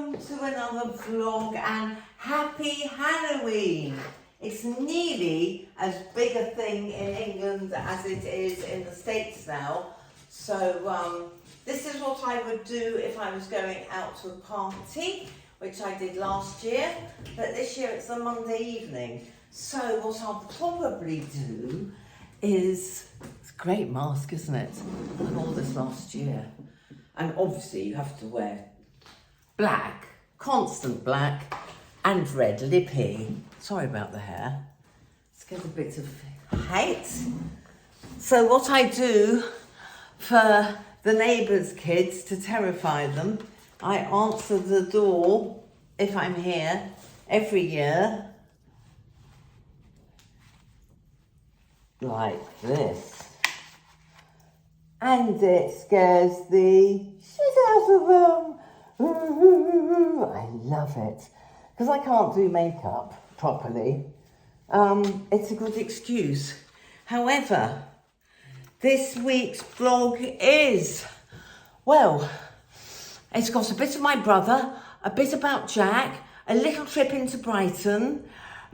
welcome to another vlog and happy Halloween. It's nearly as big a thing in England as it is in the States now. So this is what I would do if I was going out to a party, which I did last year, but this year it's a Monday evening. So what I'll probably do is, it's a great mask, isn't it? I wore this last year. And obviously you have to wear black, constant black, and red lippy. Sorry about the hair. Let's get a bit of height. So what I do for the neighbours' kids to terrify them, I answer the door if I'm here every year like this. And it scares the shit out of them. I love it. Because I can't do makeup properly. It's a good excuse. However, this week's vlog is, well, it's got a bit of my brother, a bit about Jack, a little trip into Brighton,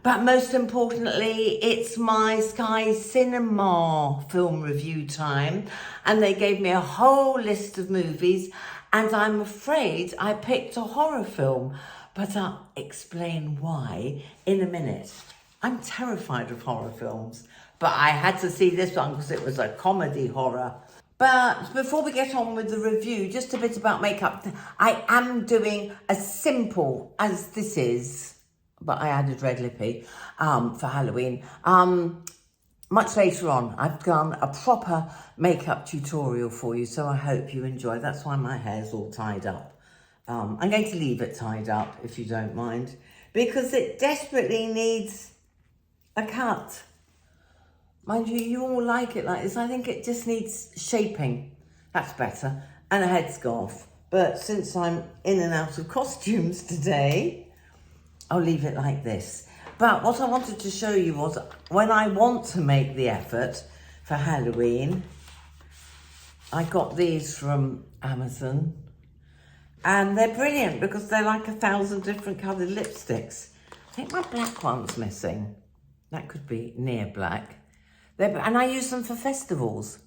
but most importantly, it's my Sky Cinema film review time, and they gave me a whole list of movies, and I'm afraid I picked a horror film, but I'll explain why in a minute. I'm terrified of horror films, but I had to see this one because it was a comedy horror. But before we get on with the review, just a bit about makeup. I am doing as simple as this is, but I added red lippy for Halloween. Much later on, I've done a proper makeup tutorial for you, so I hope you enjoy. That's why my hair's all tied up. I'm going to leave it tied up, if you don't mind, because it desperately needs a cut. Mind you, you all like it like this. I think it just needs shaping. That's better. And a headscarf. But since I'm in and out of costumes today, I'll leave it like this. But what I wanted to show you was when I want to make the effort for Halloween, I got these from Amazon. And they're brilliant because they're like 1,000 different coloured lipsticks. I think my black one's missing. That could be near black. And I use them for festivals.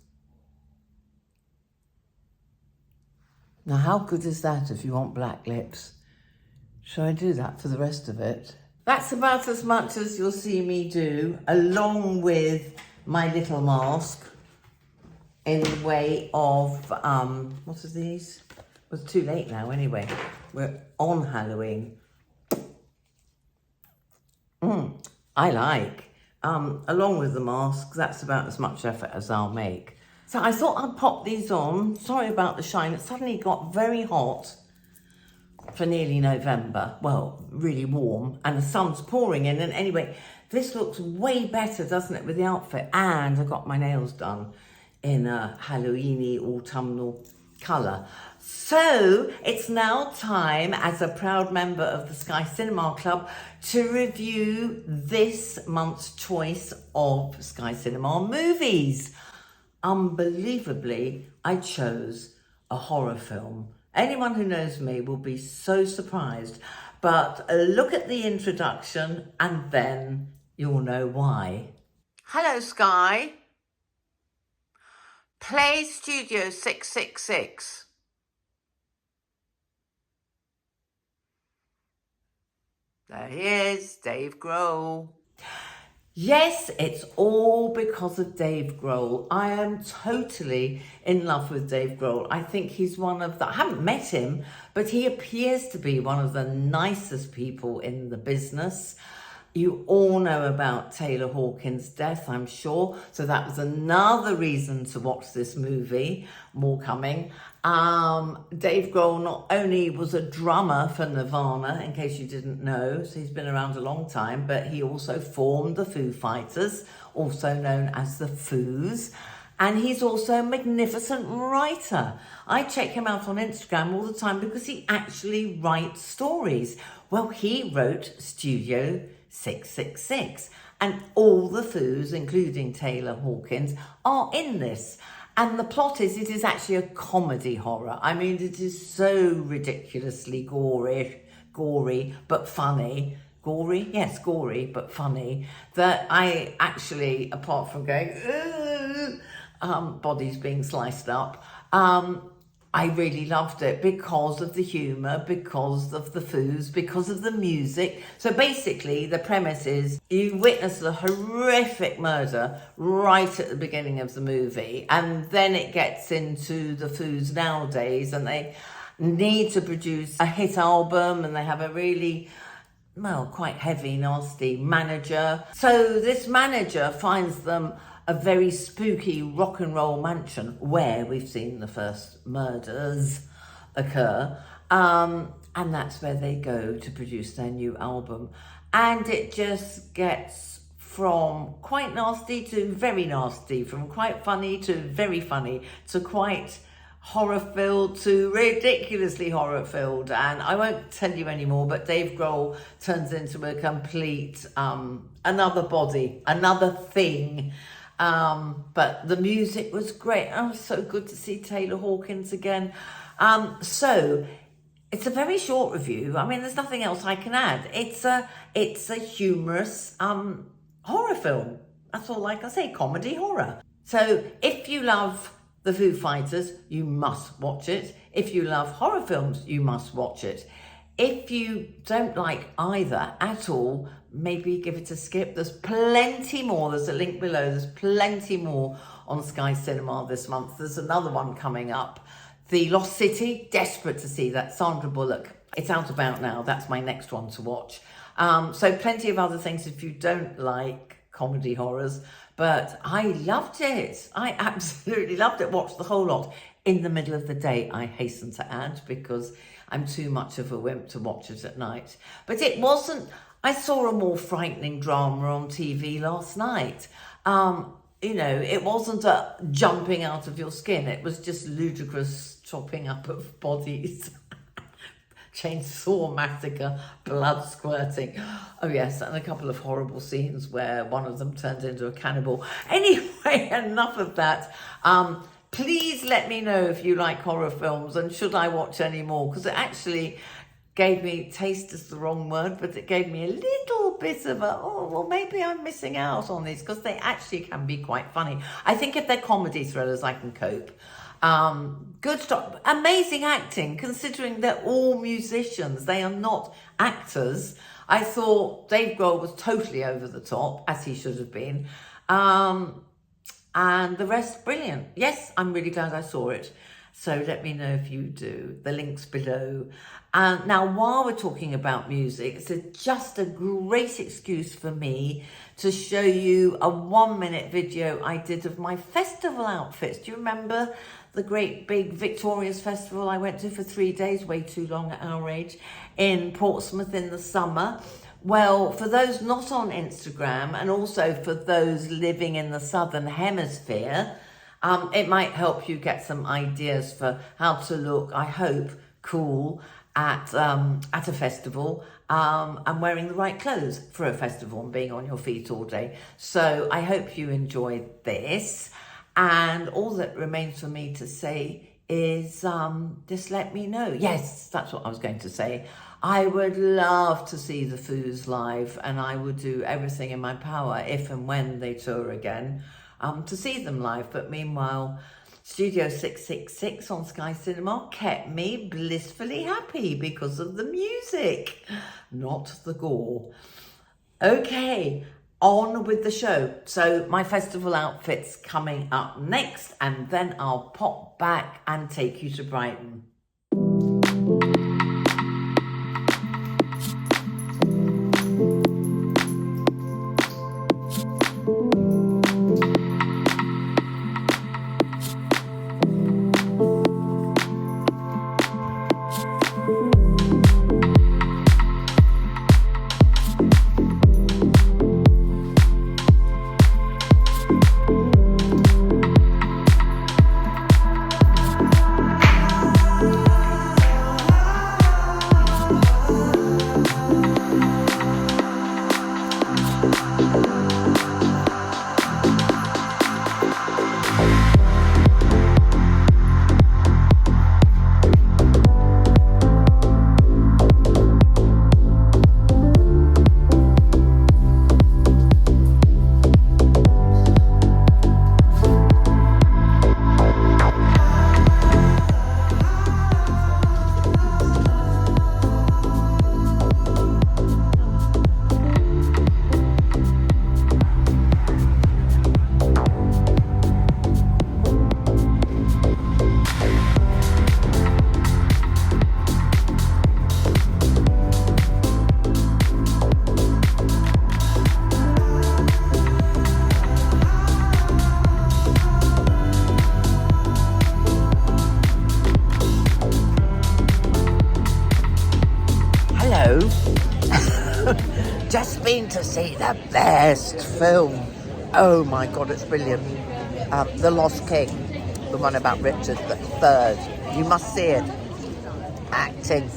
Now, how good is that if you want black lips? Shall I do that for the rest of it? That's about as much as you'll see me do, along with my little mask in the way of, what are these? Well, it's too late now anyway. We're on Halloween. I like. Along with the mask, that's about as much effort as I'll make. So I thought I'd pop these on. Sorry about the shine. It suddenly got very hot for nearly November. Well, really warm, and the sun's pouring in. And anyway, this looks way better, doesn't it, with the outfit? And I got my nails done in a Halloween-y autumnal colour. So it's now time, as a proud member of the Sky Cinema Club, to review this month's choice of Sky Cinema movies. Unbelievably, I chose a horror film. Anyone who knows me will be so surprised, but look at the introduction and then you'll know why. Hello, Sky. Play Studio 666. There he is, Dave Grohl. Yes, it's all because of Dave Grohl. I am totally in love with Dave Grohl. I think he's one of the, I haven't met him, but he appears to be one of the nicest people in the business. You all know about Taylor Hawkins' death, I'm sure. So that was another reason to watch this movie. More coming. Dave Grohl not only was a drummer for Nirvana, in case you didn't know, so he's been around a long time, but he also formed the Foo Fighters, also known as the Foos. And he's also a magnificent writer. I check him out on Instagram all the time because he actually writes stories. Well, he wrote Studio 666, and all the Foos, including Taylor Hawkins, are in this. And the plot is, it is actually a comedy horror. I mean, it is so ridiculously gory, but funny. Gory? Yes, gory, but funny. That I actually, apart from going, bodies being sliced up, I really loved it because of the humour, because of the foods, because of the music. So basically, the premise is you witness a horrific murder right at the beginning of the movie, and then it gets into the foods nowadays, and they need to produce a hit album, and they have a really, well, quite heavy, nasty manager. So this manager finds them a very spooky rock and roll mansion where we've seen the first murders occur. And that's where they go to produce their new album. And it just gets from quite nasty to very nasty, from quite funny to very funny, to quite horror-filled to ridiculously horror-filled. And I won't tell you anymore, but Dave Grohl turns into a complete another body, another thing. But the music was great. Oh, so good to see Taylor Hawkins again. So it's a very short review. I mean, there's nothing else I can add. It's a humorous horror film. That's all I can say. Comedy horror. So if you love the Foo Fighters, you must watch it. If you love horror films, you must watch it. If you don't like either at all, maybe give it a skip. There's plenty more. There's a link below. There's plenty more on Sky Cinema this month. There's another one coming up. The Lost City, desperate to see that. Sandra Bullock. It's out about now. That's my next one to watch. So plenty of other things if you don't like comedy horrors. But I loved it. I absolutely loved it. Watched the whole lot in the middle of the day, I hasten to add, because I'm too much of a wimp to watch it at night. But it wasn't... I saw a more frightening drama on TV last night. You know, it wasn't a jumping out of your skin. It was just ludicrous chopping up of bodies. Chainsaw massacre, blood squirting. Oh yes, and a couple of horrible scenes where one of them turned into a cannibal. Anyway, enough of that. Please let me know if you like horror films and should I watch any more, because it actually gave me, taste is the wrong word, but it gave me a little bit of a, oh, well, maybe I'm missing out on these, because they actually can be quite funny. I think if they're comedy thrillers, I can cope. Good stuff, amazing acting, considering they're all musicians. They are not actors. I thought Dave Grohl was totally over the top, as he should have been. And the rest, brilliant. Yes, I'm really glad I saw it. So let me know if you do. The link's below. Now, while we're talking about music, it's just a great excuse for me to show you a 1-minute video I did of my festival outfits. Do you remember the great big Victoria's Festival I went to for 3 days, way too long at our age, in Portsmouth in the summer? Well, for those not on Instagram, and also for those living in the Southern Hemisphere, it might help you get some ideas for how to look, I hope, cool at a festival, and wearing the right clothes for a festival and being on your feet all day. So I hope you enjoyed this. And all that remains for me to say is just let me know. Yes, that's what I was going to say. I would love to see the Foos live, and I would do everything in my power if and when they tour again to see them live. But meanwhile, Studio 666 on Sky Cinema kept me blissfully happy because of the music, not the gore. Okay, on with the show. So my festival outfits coming up next, and then I'll pop back and take you to Brighton. Hello. Just been to see the best film. Oh my God, it's brilliant. The Lost King, the one about Richard III. You must see it. Acting,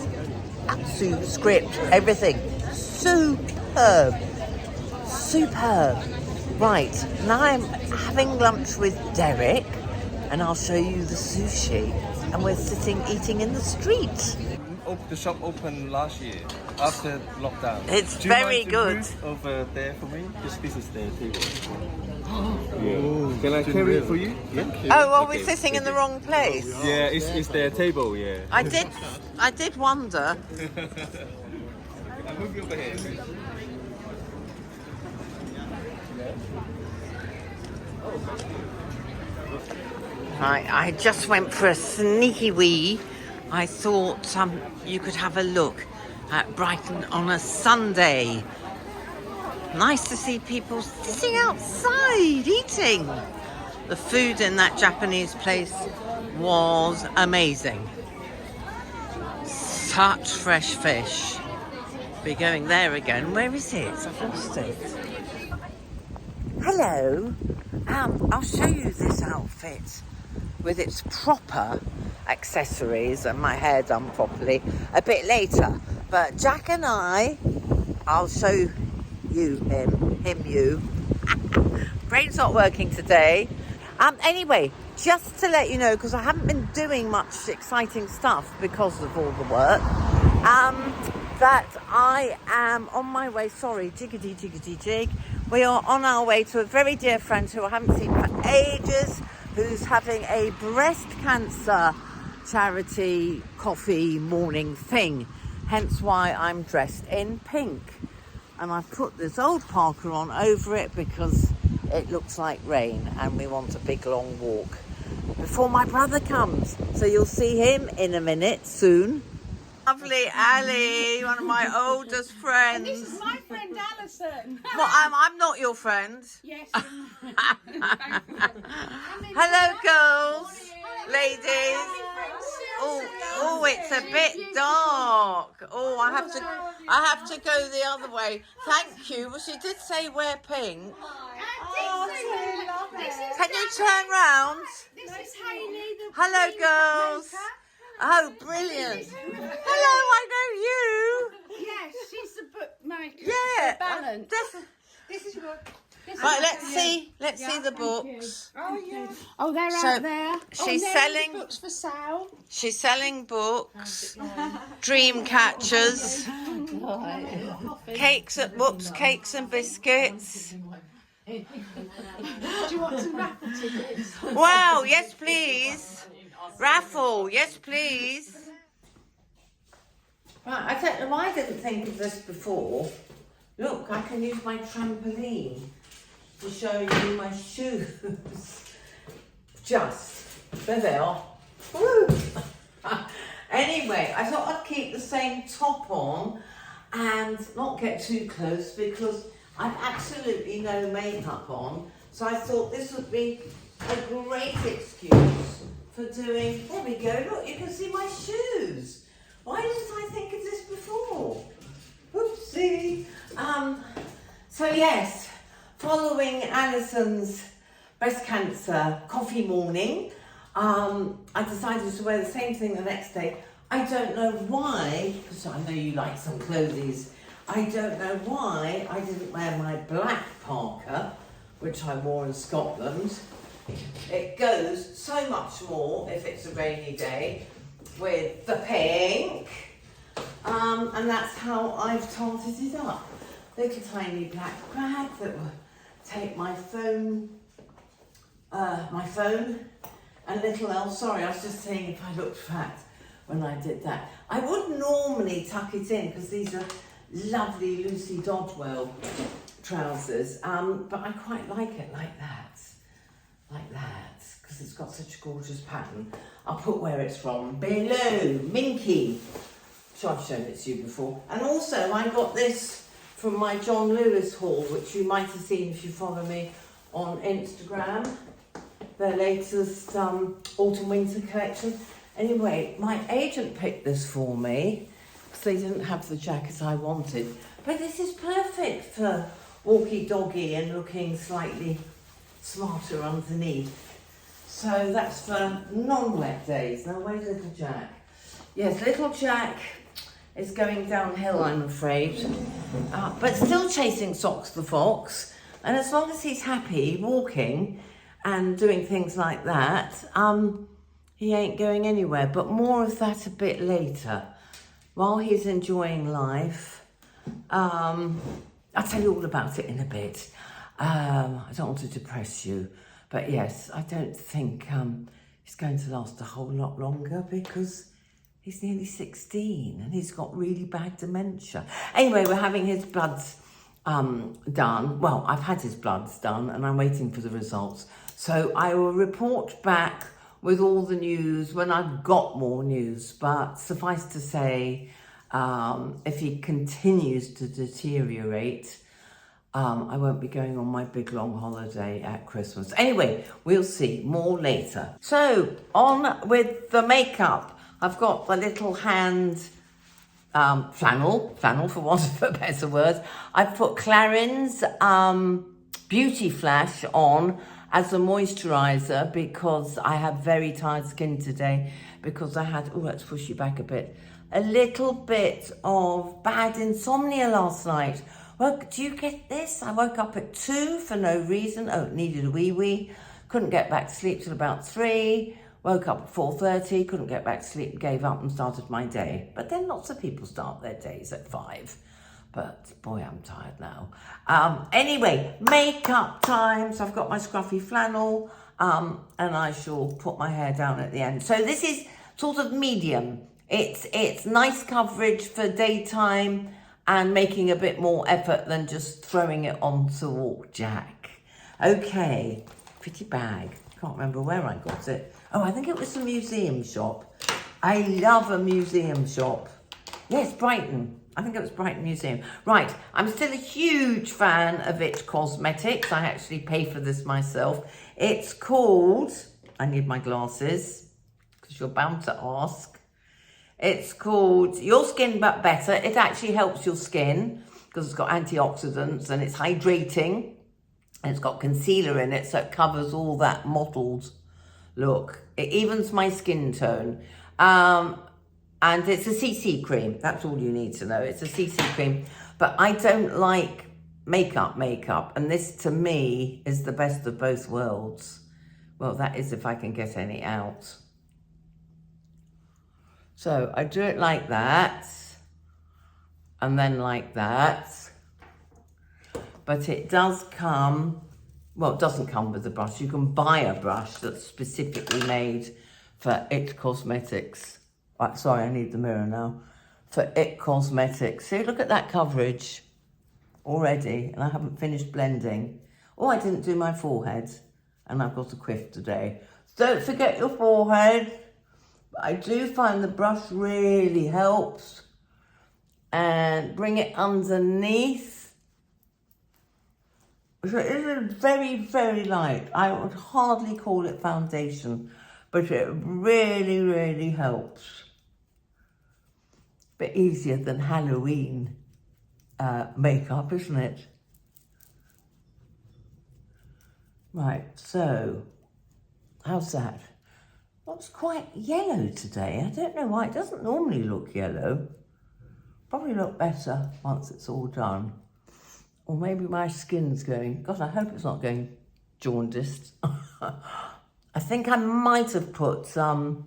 script, everything. Superb. Superb. Right, now I'm having lunch with Derek and I'll show you the sushi. And we're sitting eating in the street. The shop opened last year after lockdown. It's very good. Move over there for me? This is the table. Yeah. Can I carry it for you? Yeah. Oh, well, we're sitting in the wrong place. Yeah, it's their table. Yeah. I did wonder. I'll move you over here. I just went for a sneaky wee. I thought you could have a look at Brighton on a Sunday. Nice to see people sitting outside eating. The food in that Japanese place was amazing. Such fresh fish. Be going there again. Where is it? I've lost it. Hello. I'll show you this outfit with its proper accessories and my hair done properly a bit later. But Jack and I'll show you you. Brain's not working today. Anyway, just to let you know, because I haven't been doing much exciting stuff because of all the work, that I am on my way, sorry, jiggity jig. We are on our way to a very dear friend who I haven't seen for ages, who's having a breast cancer charity coffee morning thing. Hence why I'm dressed in pink. And I've put this old parka on over it because it looks like rain and we want a big long walk before my brother comes. So you'll see him in a minute soon. Lovely Ali, one of my oldest friends. And this is my friend Alison. Well, I'm not your friend. Yes. Hello, girls, ladies. Oh, it's a bit dark. Oh, I have to go the other way. Thank you. Well, she did say wear pink. Can you turn round? This is Hayley. Hello, girls. Oh, brilliant. Hello, I know you. Yes, she's the bookmaker. Yeah. Balance. This is your book. Right, let's see the books. Oh, yeah. Oh, they're So, out there. she's there selling- are books for sale. She's selling books, dream catchers, cakes and biscuits. Do you want some raffle tickets? Wow, yes please. Raffle, yes please. Right, I don't know why I didn't think of this before. Look, I can use my trampoline to show you my shoes. There they are. Woo! Anyway, I thought I'd keep the same top on and not get too close because I've absolutely no makeup on. So I thought this would be a great excuse for doing, there we go, look, you can see my shoes. Why didn't I think of this before? Oopsie. So yes, following Alison's breast cancer coffee morning, I decided to wear the same thing the next day. I don't know why, because I know you like some clothies. I don't know why I didn't wear my black parka, which I wore in Scotland. It goes so much more if it's a rainy day with the pink. And that's how I've tarted it up. Little tiny black bag that will take my phone, and little else. Sorry, I was just saying if I looked fat when I did that. I would normally tuck it in because these are lovely Lucy Dodwell trousers, but I quite like it like that, because it's got such a gorgeous pattern. I'll put where it's from below. Minky. So I've shown it to you before. And also I got this from my John Lewis haul, which you might have seen if you follow me on Instagram. Their latest autumn winter collection. Anyway, my agent picked this for me because they didn't have the jackets I wanted. But this is perfect for walkie-doggy and looking slightly smarter underneath. So that's for non-wet days. Now where's little Jack? Yes, little Jack is going downhill, I'm afraid. But still chasing Socks the Fox. And as long as he's happy walking and doing things like that, he ain't going anywhere. But more of that a bit later. While he's enjoying life, I'll tell you all about it in a bit. I don't want to depress you, but yes, I don't think it's going to last a whole lot longer because he's nearly 16 and he's got really bad dementia. Anyway, we're having his bloods done. Well, I've had his bloods done and I'm waiting for the results. So I will report back with all the news when I've got more news. But suffice to say, if he continues to deteriorate, I won't be going on my big long holiday at Christmas. Anyway, we'll see more later. So on with the makeup. I've got the little hand flannel for want of a better word. I've put Clarins Beauty Flash on as a moisturiser because I have very tired skin today because I had, oh, let's push you back a bit, a little bit of bad insomnia last night. Well, do you get this? I woke up at 2 for no reason. Oh, needed a wee. Couldn't get back to sleep till about 3. Woke up at 4:30, couldn't get back to sleep, gave up and started my day. But then lots of people start their days at 5. But boy, I'm tired now. Anyway, makeup time. So I've got my scruffy flannel and I shall put my hair down at the end. So this is sort of medium. It's nice coverage for daytime and making a bit more effort than just throwing it on to walk Jack. Okay, pretty bag. Can't remember where I got it. Oh, I think it was a museum shop. I love a museum shop. Yes, Brighton. I think it was Brighton Museum. Right, I'm still a huge fan of It Cosmetics. I actually pay for this myself. It's called, I need my glasses, because you're bound to ask. It's called Your Skin But Better. It actually helps your skin, because it's got antioxidants and it's hydrating. And it's got concealer in it, so it covers all that mottled look. It evens my skin tone. And it's a CC cream. That's all you need to know. It's a CC cream. But I don't like makeup. And this, to me, is the best of both worlds. Well, that is if I can get any out. So I do it like that. And then like that. But it does come, well, it doesn't come with a brush. You can buy a brush that's specifically made for It Cosmetics. Right, sorry, I need the mirror now. For It Cosmetics. See, look at that coverage already, and I haven't finished blending. Oh, I didn't do my forehead, and I've got a quiff today. Don't forget your forehead. But I do find the brush really helps. And bring it underneath. So it is very, very light. I would hardly call it foundation, but it really, really helps. Bit easier than Halloween makeup, isn't it? Right, so how's that? Looks quite yellow today. I don't know why. It doesn't normally look yellow. Probably look better once it's all done. Or maybe my skin's going, God, I hope it's not going jaundiced. I think I might have put a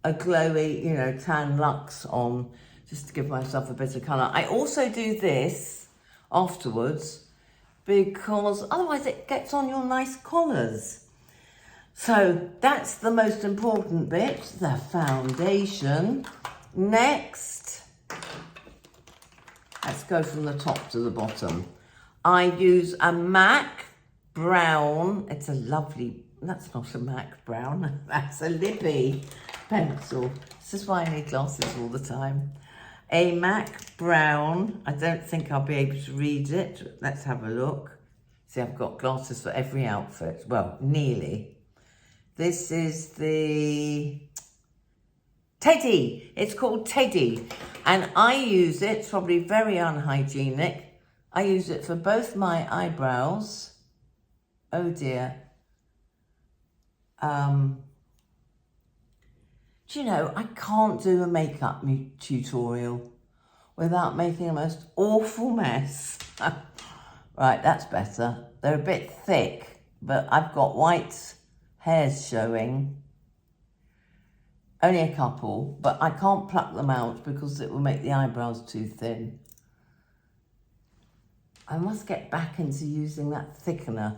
glowy, tan luxe on just to give myself a bit of colour. I also do this afterwards because otherwise it gets on your nice collars. So that's the most important bit, the foundation. Next, let's go from the top to the bottom. I use a MAC brown. It's a lovely, that's not a MAC brown, that's a Lippy pencil. This is why I need glasses all the time. A MAC brown. I don't think I'll be able to read it. Let's have a look. See, I've got glasses for every outfit. Well, nearly. This is the Teddy. It's called Teddy. And I use it, it's probably very unhygienic. I use it for both my eyebrows. Oh dear. Do you know, I can't do a makeup tutorial without making a most awful mess. Right, that's better. They're a bit thick, but I've got white hairs showing. Only a couple, but I can't pluck them out because it will make the eyebrows too thin. I must get back into using that thickener.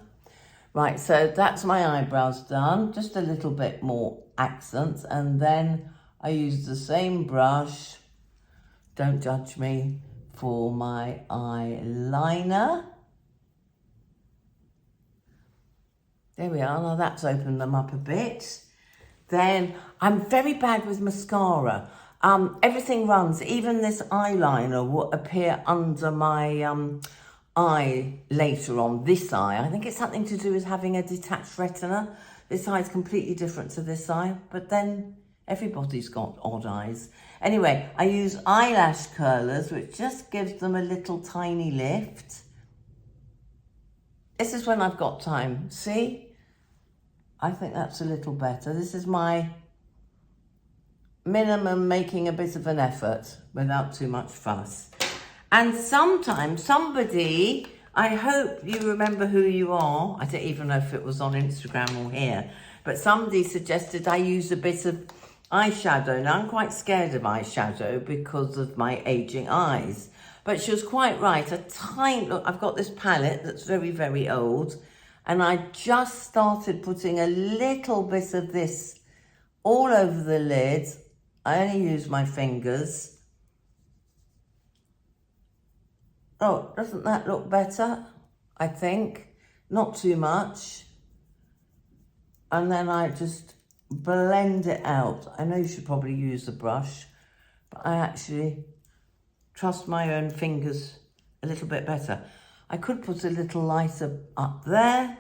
Right, so that's my eyebrows done. Just a little bit more accent, and then I use the same brush, don't judge me, for my eyeliner. There we are, now that's opened them up a bit. Then I'm very bad with mascara. Everything runs, even this eyeliner will appear under my eye later on, this eye. I think it's something to do with having a detached retina. This eye is completely different to this eye, but then everybody's got odd eyes. Anyway, I use eyelash curlers, which just gives them a little tiny lift. This is when I've got time. See? I think that's a little better. This is my minimum making a bit of an effort without too much fuss. And sometimes somebody, I hope you remember who you are. I don't even know if it was on Instagram or here, but somebody suggested I use a bit of eyeshadow. Now I'm quite scared of eyeshadow because of my aging eyes. But she was quite right. A tiny look. I've got this palette that's very, very old, and I just started putting a little bit of this all over the lid. I only use my fingers. Oh, doesn't that look better? I think. Not too much. And then I just blend it out. I know you should probably use the brush, but I actually trust my own fingers a little bit better. I could put a little lighter up there.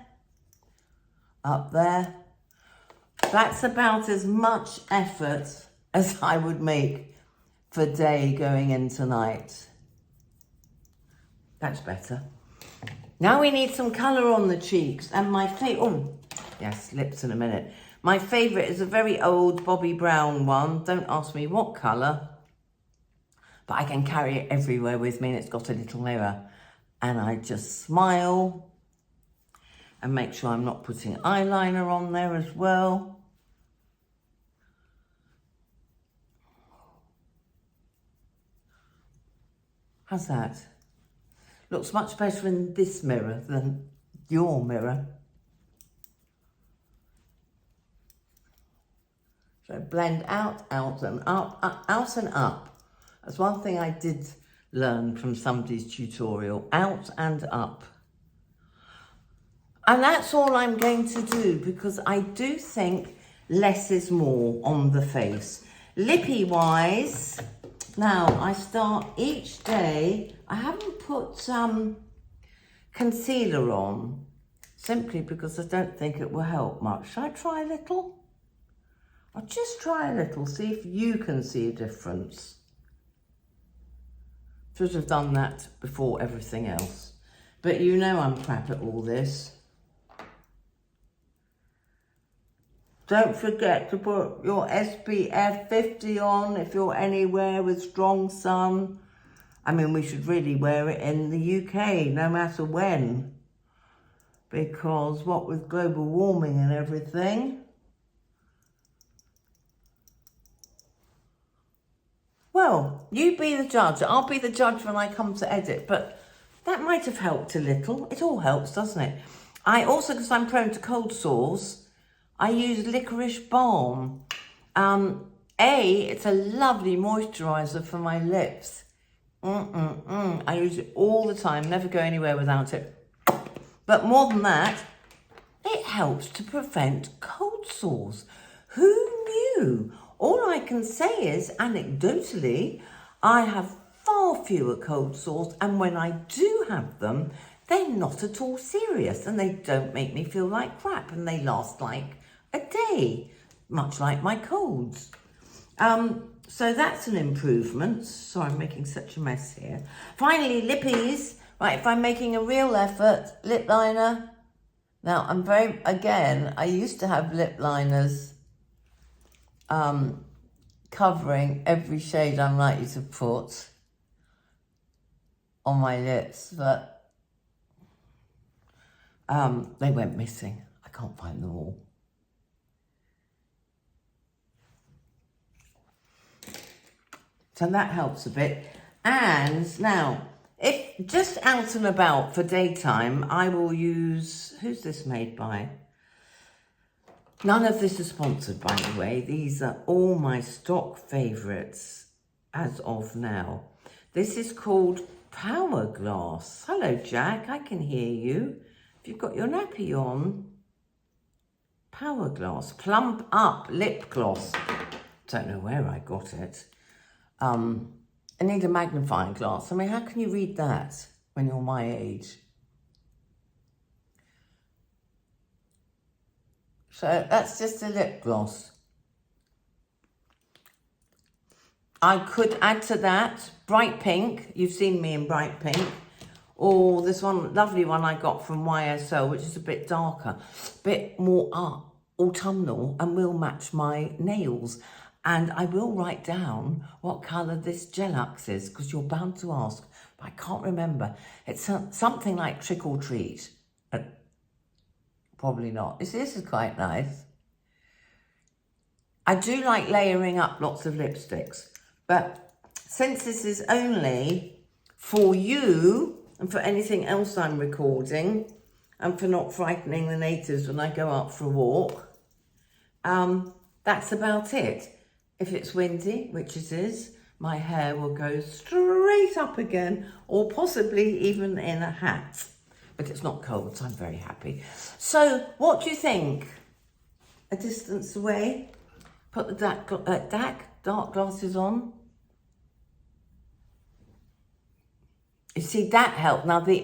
That's about as much effort as I would make for day going into night. That's better. Now we need some colour on the cheeks, and my lips in a minute. My favourite is a very old Bobbie Brown one. Don't ask me what colour, but I can carry it everywhere with me, and it's got a little mirror. And I just smile and make sure I'm not putting eyeliner on there as well. How's that? Looks much better in this mirror than your mirror. So blend out, out and up, out and up. That's one thing I did learn from somebody's tutorial, out and up. And that's all I'm going to do, because I do think less is more on the face. Lippy wise, now I start each day. I haven't put concealer on, simply because I don't think it will help much. Shall I try a little? I'll just try a little, see if you can see a difference. Should have done that before everything else. But you know I'm crap at all this. Don't forget to put your SPF 50 on if you're anywhere with strong sun. I mean, we should really wear it in the UK, no matter when. Because what with global warming and everything. Well, you be the judge. I'll be the judge when I come to edit, but that might have helped a little. It all helps, doesn't it? I also, because I'm prone to cold sores, I use licorice balm. It's a lovely moisturiser for my lips. I use it all the time, never go anywhere without it. But more than that, it helps to prevent cold sores. Who knew? All I can say is, anecdotally, I have far fewer cold sores, and when I do have them, they're not at all serious, and they don't make me feel like crap, and they last like a day, much like my colds. So that's an improvement. Sorry, I'm making such a mess here. Finally, lippies. Right, if I'm making a real effort, lip liner. Now, I used to have lip liners covering every shade I'm likely to put on my lips, but they went missing. I can't find them all. So that helps a bit. And now, if just out and about for daytime, I will use, who's this made by? None of this is sponsored, by the way. These are all my stock favourites as of now. This is called Powerglass. Hello, Jack, I can hear you. If you've got your nappy on. Powerglass, Plump Up Lip Gloss. Don't know where I got it. I need a magnifying glass. I mean, how can you read that when you're my age? So that's just a lip gloss. I could add to that bright pink. You've seen me in bright pink. Or this one, lovely one I got from YSL, which is a bit darker, a bit more autumnal, and will match my nails. And I will write down what colour this Gellux is, because you're bound to ask, but I can't remember. It's something like Trick or Treat. Probably not. This is quite nice. I do like layering up lots of lipsticks, but since this is only for you and for anything else I'm recording, and for not frightening the natives when I go out for a walk, that's about it. If it's windy, which it is, my hair will go straight up again, or possibly even in a hat. But it's not cold, so I'm very happy. So, what do you think? A distance away? Put the dark glasses on. You see, that helped. Now, they're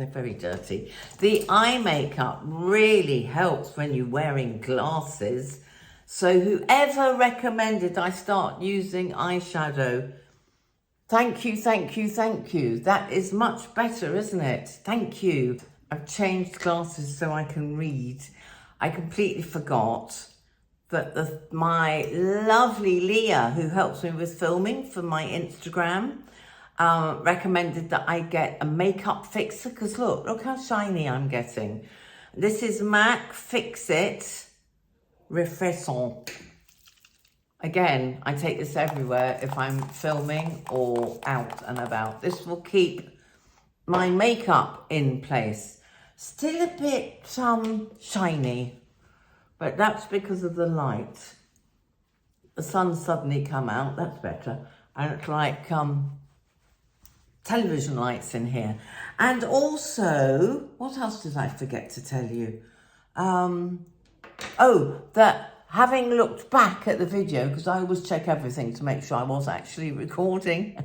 very dirty. The eye makeup really helps when you're wearing glasses. So whoever recommended I start using eyeshadow, thank you, thank you, thank you. That is much better, isn't it? Thank you. I've changed glasses so I can read. I completely forgot that my lovely Leah, who helps me with filming for my Instagram, recommended that I get a makeup fixer, because look how shiny I'm getting. This is MAC Fix It Refrescant. Again, I take this everywhere if I'm filming or out and about. This will keep my makeup in place. Still a bit shiny, but that's because of the light. The sun's suddenly come out, that's better. And it's like television lights in here. And also, what else did I forget to tell you? Oh, that having looked back at the video, because I always check everything to make sure I was actually recording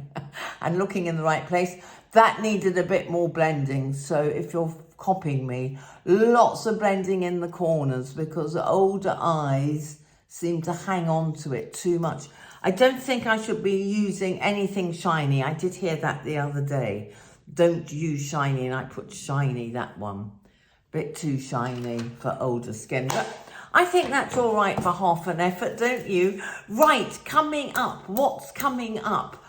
and looking in the right place, that needed a bit more blending. So if you're copying me, lots of blending in the corners, because older eyes seem to hang on to it too much. I don't think I should be using anything shiny. I did hear that the other day. Don't use shiny, and I put shiny, that one. Bit too shiny for older skin. But I think that's all right for half an effort, don't you? Right, coming up. What's coming up?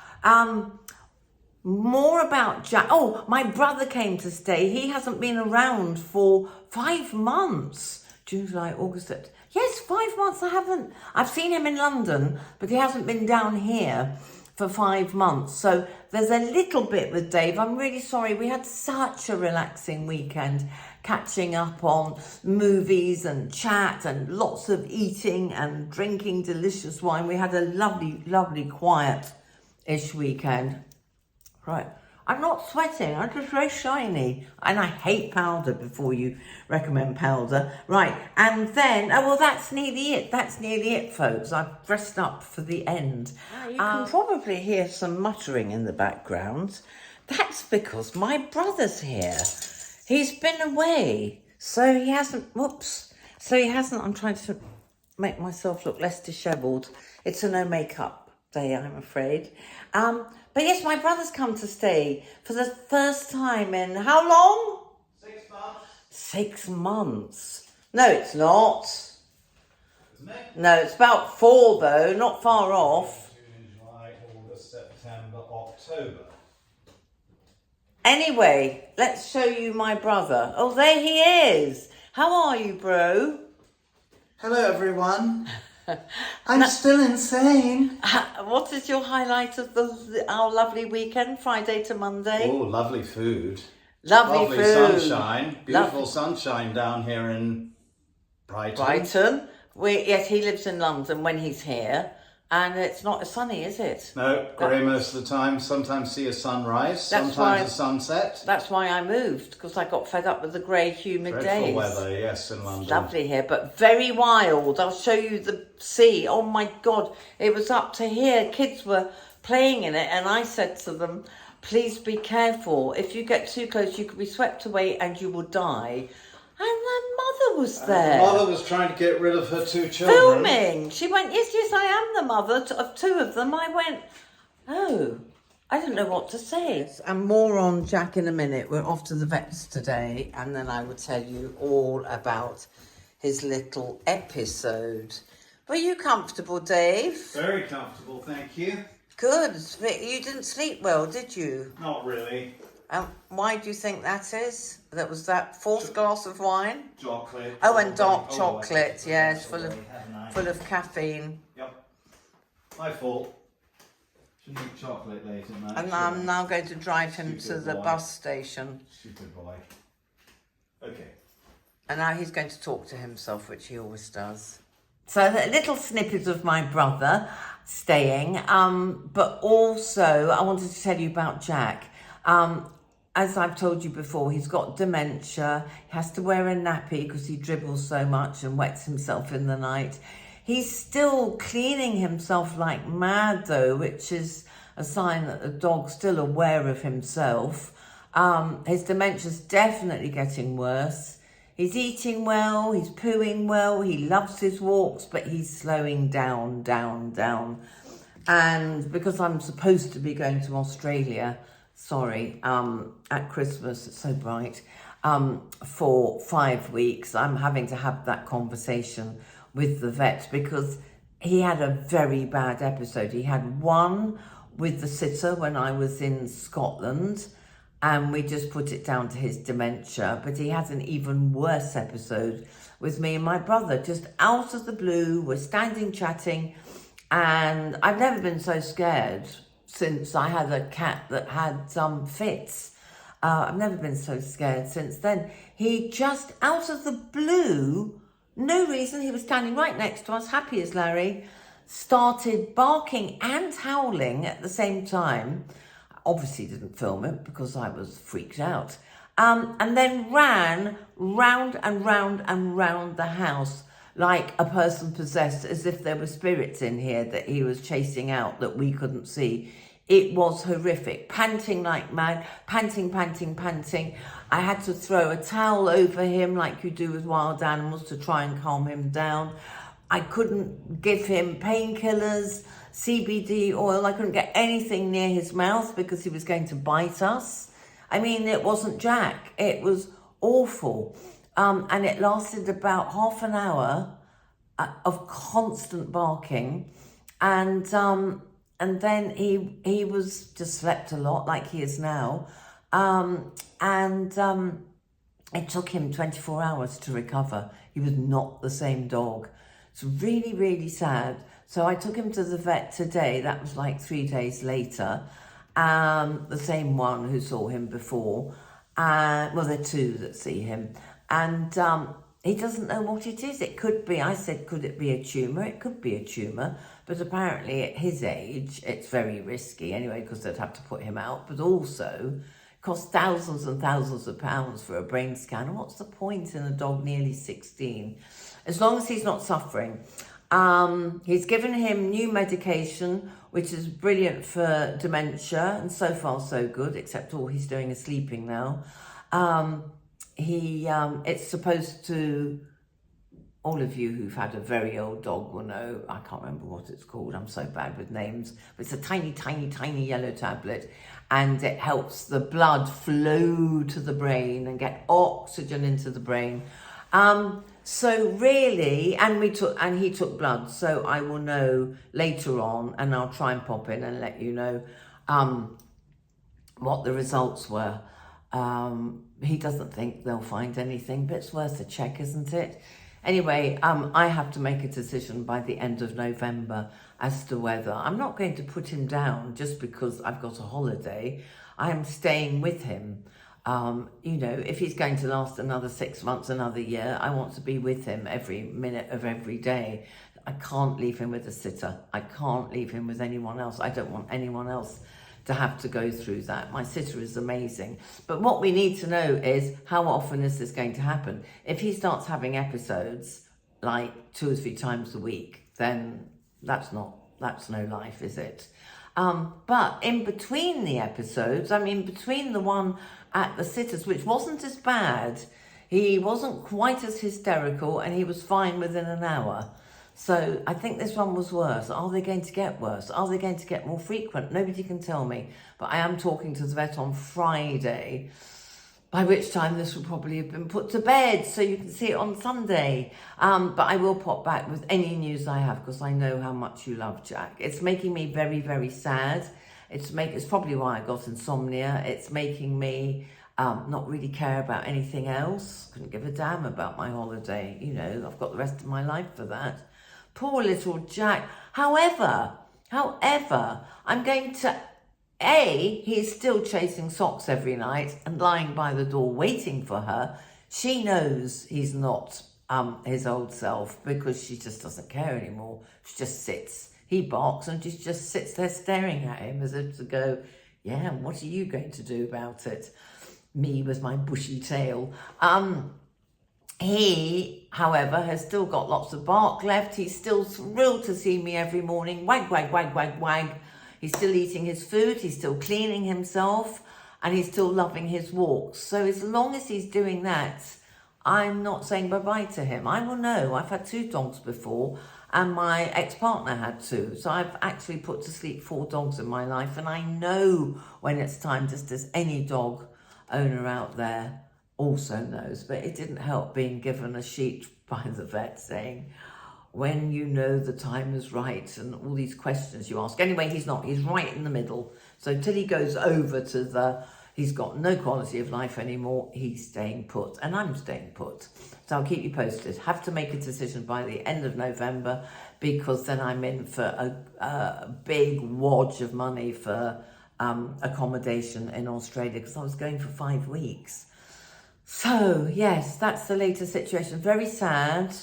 More about Jack. Oh, my brother came to stay. He hasn't been around for 5 months. June, July, August, September. Yes, 5 months. I've seen him in London, but he hasn't been down here for 5 months. So there's a little bit with Dave. I'm really sorry. We had such a relaxing weekend, catching up on movies and chat and lots of eating and drinking delicious wine. We had a lovely, lovely quiet-ish weekend. Right. I'm not sweating, I'm just very shiny. And I hate powder before you recommend powder. Right, and then, oh, well, that's nearly it. That's nearly it, folks. I've dressed up for the end. You can probably hear some muttering in the background. That's because my brother's here. He's been away, so he hasn't, I'm trying to make myself look less dishevelled. It's a no makeup day, I'm afraid. But yes, my brother's come to stay for the first time in how long? 6 months. 6 months. No, it's not. Isn't it? No, it's about 4 though, not far off. June, July, August, September, October. Anyway, let's show you my brother. Oh, there he is. How are you, bro? Hello everyone. I'm still insane. What is your highlight of our lovely weekend, Friday to Monday? Oh, lovely food. Lovely food. Sunshine. Beautiful sunshine down here in Brighton. Brighton. Yes, he lives in London when he's here. And it's not as sunny, is it? No, grey most of the time. Sometimes see a sunrise, sometimes a sunset. That's why I moved, because I got fed up with the grey, humid Dreadful days. weather, yes, in London. It's lovely here, but very wild. I'll show you the sea. Oh my God, it was up to here. Kids were playing in it, and I said to them, please be careful. If you get too close, you could be swept away and you will die. And their mother was there. The mother was trying to get rid of her 2 children. Filming. She went, yes, I am the mother of 2 of them. I went, oh, I don't know what to say. And more on Jack in a minute. We're off to the vets today, and then I will tell you all about his little episode. Were you comfortable, Dave? Very comfortable, thank you. Good. You didn't sleep well, did you? Not really. Why do you think that is? That was that 4th glass of wine? Chocolate. Oh, and dark chocolate, yes, full of caffeine. Yep. My fault. Shouldn't eat chocolate late at night. And I'm now going to drive him to Stupid the boy. bus station. Stupid boy. Okay. And now he's going to talk to himself, which he always does. So a little snippet of my brother staying, but also I wanted to tell you about Jack. As I've told you before, he's got dementia. He has to wear a nappy because he dribbles so much and wets himself in the night. He's still cleaning himself like mad though, which is a sign that the dog's still aware of himself. His dementia's definitely getting worse. He's eating well, he's pooing well, he loves his walks, but he's slowing down. And because I'm supposed to be going to Australia, at Christmas, it's so bright, for 5 weeks, I'm having to have that conversation with the vet because he had a very bad episode. He had one with the sitter when I was in Scotland, and we just put it down to his dementia, but he had an even worse episode with me and my brother, just out of the blue. We're standing chatting, and I've never been so scared since I had a cat that had some fits. I've never been so scared since then. He just, out of the blue, no reason, he was standing right next to us, happy as Larry, started barking and howling at the same time. Obviously didn't film it because I was freaked out. And then ran round and round and round the house like a person possessed, as if there were spirits in here that he was chasing out that we couldn't see. It was horrific, panting like mad, panting. I had to throw a towel over him like you do with wild animals to try and calm him down. I couldn't give him painkillers, CBD oil. I couldn't get anything near his mouth because he was going to bite us. I mean, it wasn't Jack. It was awful. And it lasted about half an hour of constant barking. And then he was just slept a lot like he is now. It took him 24 hours to recover. He was not the same dog. It's really, really sad. So I took him to the vet today. That was like 3 days later. The same one who saw him before. Well, there are 2 that see him. And he doesn't know what it is. It could be, I said, could it be a tumour? It could be a tumour. But apparently at his age, it's very risky anyway, because they'd have to put him out. But also, it costs thousands and thousands of pounds for a brain scan. And what's the point in a dog nearly 16? As long as he's not suffering. He's given him new medication, which is brilliant for dementia. And so far, so good, except all he's doing is sleeping now. It's supposed to, all of you who've had a very old dog will know, I can't remember what it's called, I'm so bad with names, but it's a tiny, tiny, tiny yellow tablet, and it helps the blood flow to the brain and get oxygen into the brain. So really, and he took blood, so I will know later on, and I'll try and pop in and let you know what the results were. He doesn't think they'll find anything, but it's worth a check, isn't it? Anyway, I have to make a decision by the end of November as to whether I'm not going to put him down just because I've got a holiday. I am staying with him. You know, if he's going to last another 6 months, another year, I want to be with him every minute of every day. I can't leave him with a sitter. I can't leave him with anyone else. I don't want anyone else to have to go through that. My sitter is amazing. But what we need to know is, how often is this going to happen? If he starts having episodes like 2 or 3 times a week, then that's no life, is it? But in between the episodes, I mean, between the one at the sitters, which wasn't as bad, he wasn't quite as hysterical, and he was fine within an hour. So I think this one was worse. Are they going to get worse? Are they going to get more frequent? Nobody can tell me. But I am talking to the vet on Friday, by which time this will probably have been put to bed, so you can see it on Sunday. But I will pop back with any news I have, because I know how much you love Jack. It's making me very, very sad. It's probably why I got insomnia. It's making me not really care about anything else. Couldn't give a damn about my holiday. You know, I've got the rest of my life for that. Poor little Jack. However, I'm going to, he's still chasing socks every night and lying by the door waiting for her. She knows he's not his old self, because she just doesn't care anymore. She just sits. He barks and she just sits there staring at him as if to go, yeah, what are you going to do about it? Me with my bushy tail. He, however, has still got lots of bark left. He's still thrilled to see me every morning. Wag, wag, wag, wag, wag. He's still eating his food. He's still cleaning himself. And he's still loving his walks. So as long as he's doing that, I'm not saying bye-bye to him. I will know. I've had 2 dogs before, and my ex-partner had 2. So I've actually put to sleep 4 dogs in my life. And I know when it's time, just as any dog owner out there also knows. But it didn't help being given a sheet by the vet saying, when you know the time is right, and all these questions you ask. Anyway, he's not. He's right in the middle. So till he goes over to he's got no quality of life anymore, he's staying put, and I'm staying put. So I'll keep you posted. Have to make a decision by the end of November, because then I'm in for a big wodge of money for accommodation in Australia, because I was going for 5 weeks. So yes, that's the latest situation. Very sad,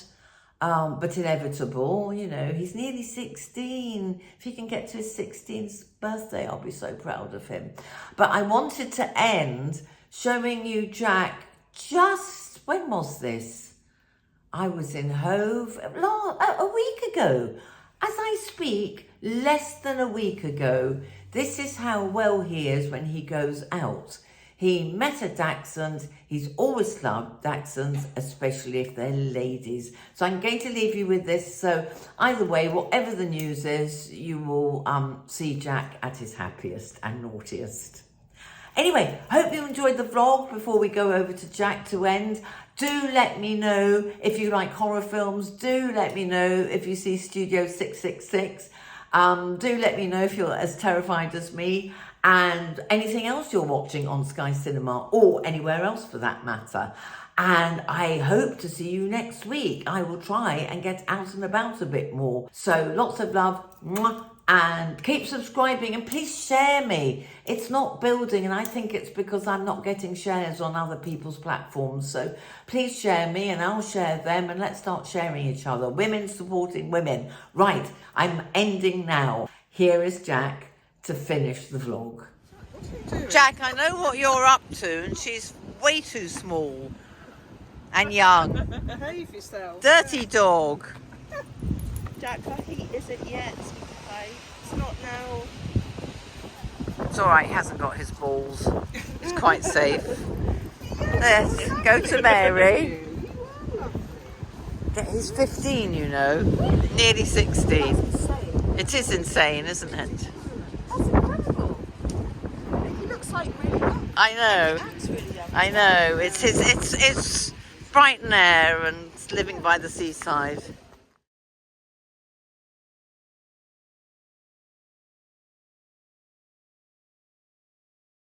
but inevitable. You know, he's nearly 16. If he can get to his 16th birthday, I'll be so proud of him. But I wanted to end showing you Jack. Just, when was this? I was in Hove a week ago. As I speak, less than a week ago. This is how well he is when he goes out. He met a Dachshund. He's always loved Dachshunds, especially if they're ladies. So I'm going to leave you with this. So either way, whatever the news is, you will see Jack at his happiest and naughtiest. Anyway, hope you enjoyed the vlog. Before we go over to Jack to end, do let me know if you like horror films. Do let me know if you see Studio 666. Do let me know if you're as terrified as me, and anything else you're watching on Sky Cinema, or anywhere else for that matter. And I hope to see you next week. I will try and get out and about a bit more. So lots of love, and keep subscribing, and please share me. It's not building, and I think it's because I'm not getting shares on other people's platforms. So please share me, and I'll share them, and let's start sharing each other. Women supporting women. Right, I'm ending now. Here is Jack to finish the vlog. Jack, I know what you're up to, and she's way too small and young. Behave yourself. Dirty dog. Jack, our heat isn't yet. Okay? It's not now. It's all right, he hasn't got his balls. It's quite safe. Let's go to Mary. He's 15, you know. Nearly 16. That's insane. It is insane, isn't it? That's incredible. He looks like really young. I know. He acts really young. I know. It's Brighton air and living by the seaside.